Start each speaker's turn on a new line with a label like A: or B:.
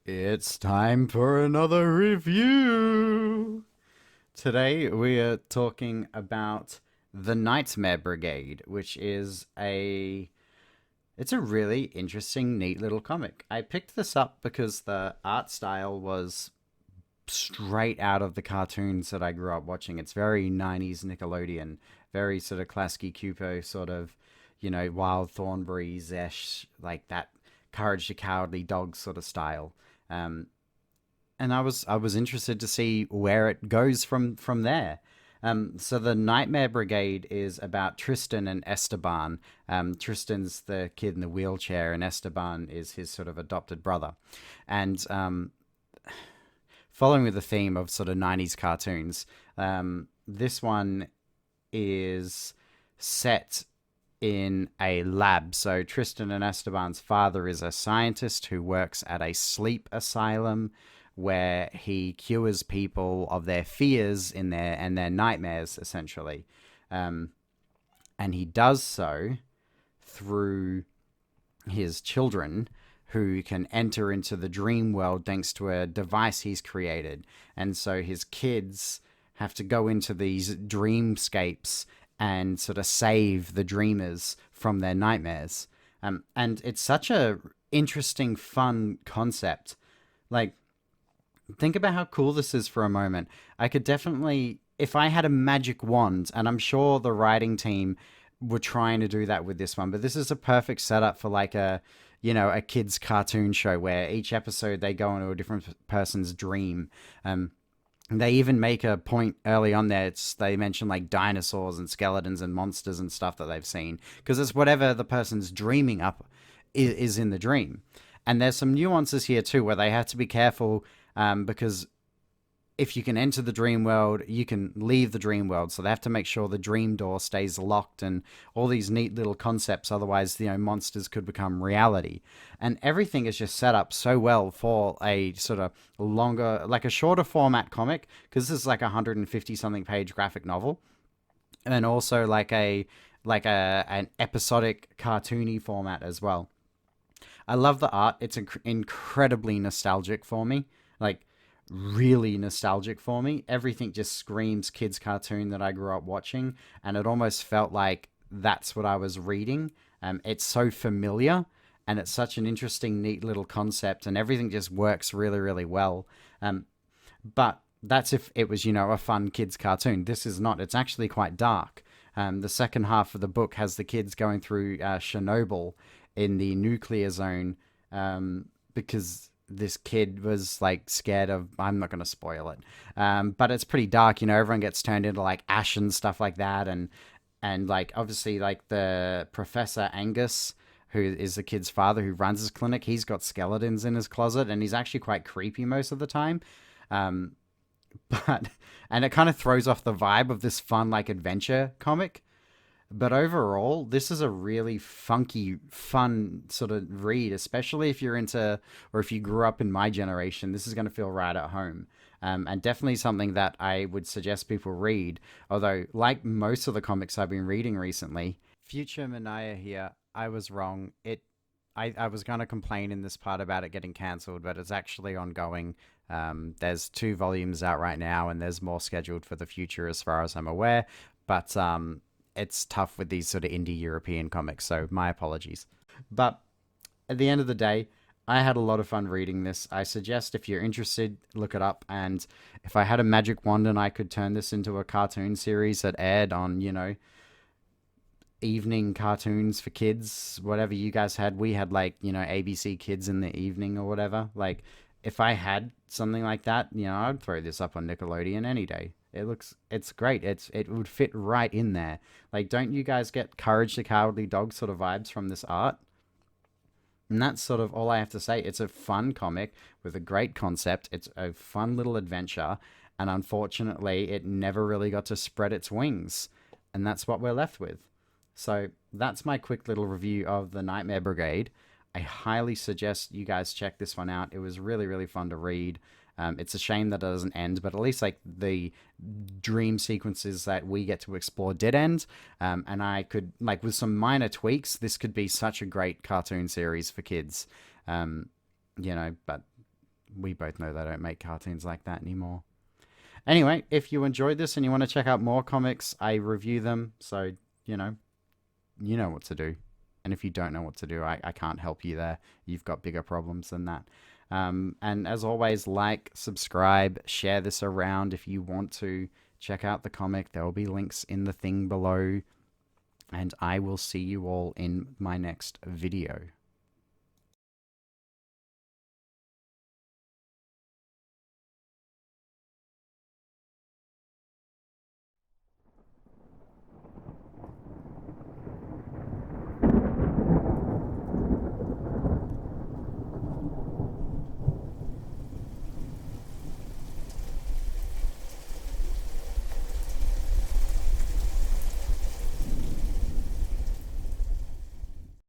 A: It's time for another review. Today we are talking about The Nightmare Brigade, which is a it's a really interesting, neat little comic. I picked this up because the art style was straight out of the cartoons that I grew up watching. It's very 90s Nickelodeon, very sort of classic Cupo sort of, Wild Thornberrys-ish, like that Courage the Cowardly Dog sort of style. Um, and I was interested to see where it goes from there. So the Nightmare Brigade is about Tristan and Esteban. Tristan's the kid in the wheelchair, and Esteban is his sort of adopted brother. And following with the theme of sort of 90s cartoons, this one is set in a lab. So Tristan and Esteban's father is a scientist who works at a sleep asylum where he cures people of their fears in their nightmares, essentially. Um, and he does so through his children who can enter into the dream world thanks to a device he's created. And so his kids have to go into these dreamscapes and sort of save the dreamers from their nightmares. And it's such a interesting, fun concept. Like, think about how cool this is for a moment. I could definitely, if I had a magic wand, and I'm sure the writing team were trying to do that with this one, but this is a perfect setup for like a kid's cartoon show where each episode they go into a different person's dream. They even make a point early on there. They mention like dinosaurs and skeletons and monsters and stuff that they've seen because it's whatever the person's dreaming up is in the dream. And there's some nuances here too where they have to be careful because if you can enter the dream world, you can leave the dream world. So they have to make sure the dream door stays locked and all these neat little concepts. Otherwise, monsters could become reality. And everything is just set up so well for a sort of longer, like a shorter format comic, because this is like a 150 something page graphic novel. And also like a an episodic cartoony format as well. I love the art. It's incredibly nostalgic for me. Like really nostalgic for me. Everything just screams kids cartoon that I grew up watching, and it almost felt like that's what I was reading. It's so familiar, and it's such an interesting, neat little concept, and everything just works really, really well. But that's if it was, a fun kids cartoon. This is not. It's actually quite dark. The second half of the book has the kids going through Chernobyl in the nuclear zone because this kid was like scared of. I'm not going to spoil it, but it's pretty dark. Everyone gets turned into like ash and stuff like that, and like obviously like the Professor Angus, who is the kid's father who runs his clinic, he's got skeletons in his closet, and he's actually quite creepy most of the time. Um, but and it kind of throws off the vibe of this fun like adventure comic. But overall, this is a really funky, fun sort of read, especially if you're into, or if you grew up in my generation. This is going to feel right at home. And definitely something that I would suggest people read. Although, like most of the comics I've been reading recently, Future Manaya here, I was wrong. I was going to complain in this part about it getting cancelled, but it's actually ongoing. There's 2 volumes out right now, and there's more scheduled for the future as far as I'm aware. But it's tough with these sort of indie European comics, so my apologies. But at the end of the day, I had a lot of fun reading this. I suggest if you're interested, look it up. And if I had a magic wand and I could turn this into a cartoon series that aired on, evening cartoons for kids, whatever you guys had, we had like, ABC Kids in the evening or whatever. Like, if I had something like that, I'd throw this up on Nickelodeon any day. It's great. It would fit right in there. Like, don't you guys get Courage the Cowardly Dog sort of vibes from this art? And that's sort of all I have to say. It's a fun comic with a great concept. It's a fun little adventure, and unfortunately, it never really got to spread its wings, and that's what we're left with. So that's my quick little review of the Nightmare Brigade. I highly suggest you guys check this one out. It was really, really fun to read. It's a shame that it doesn't end, but at least like the dream sequences that we get to explore did end. And I could like with some minor tweaks, this could be such a great cartoon series for kids. But we both know they don't make cartoons like that anymore. Anyway, if you enjoyed this and you want to check out more comics, I review them. So, you know, you know what to do. And if you don't know what to do, I can't help you there. You've got bigger problems than that. And as always, like, subscribe, share this around if you want to check out the comic. There will be links in the thing below. And I will see you all in my next video.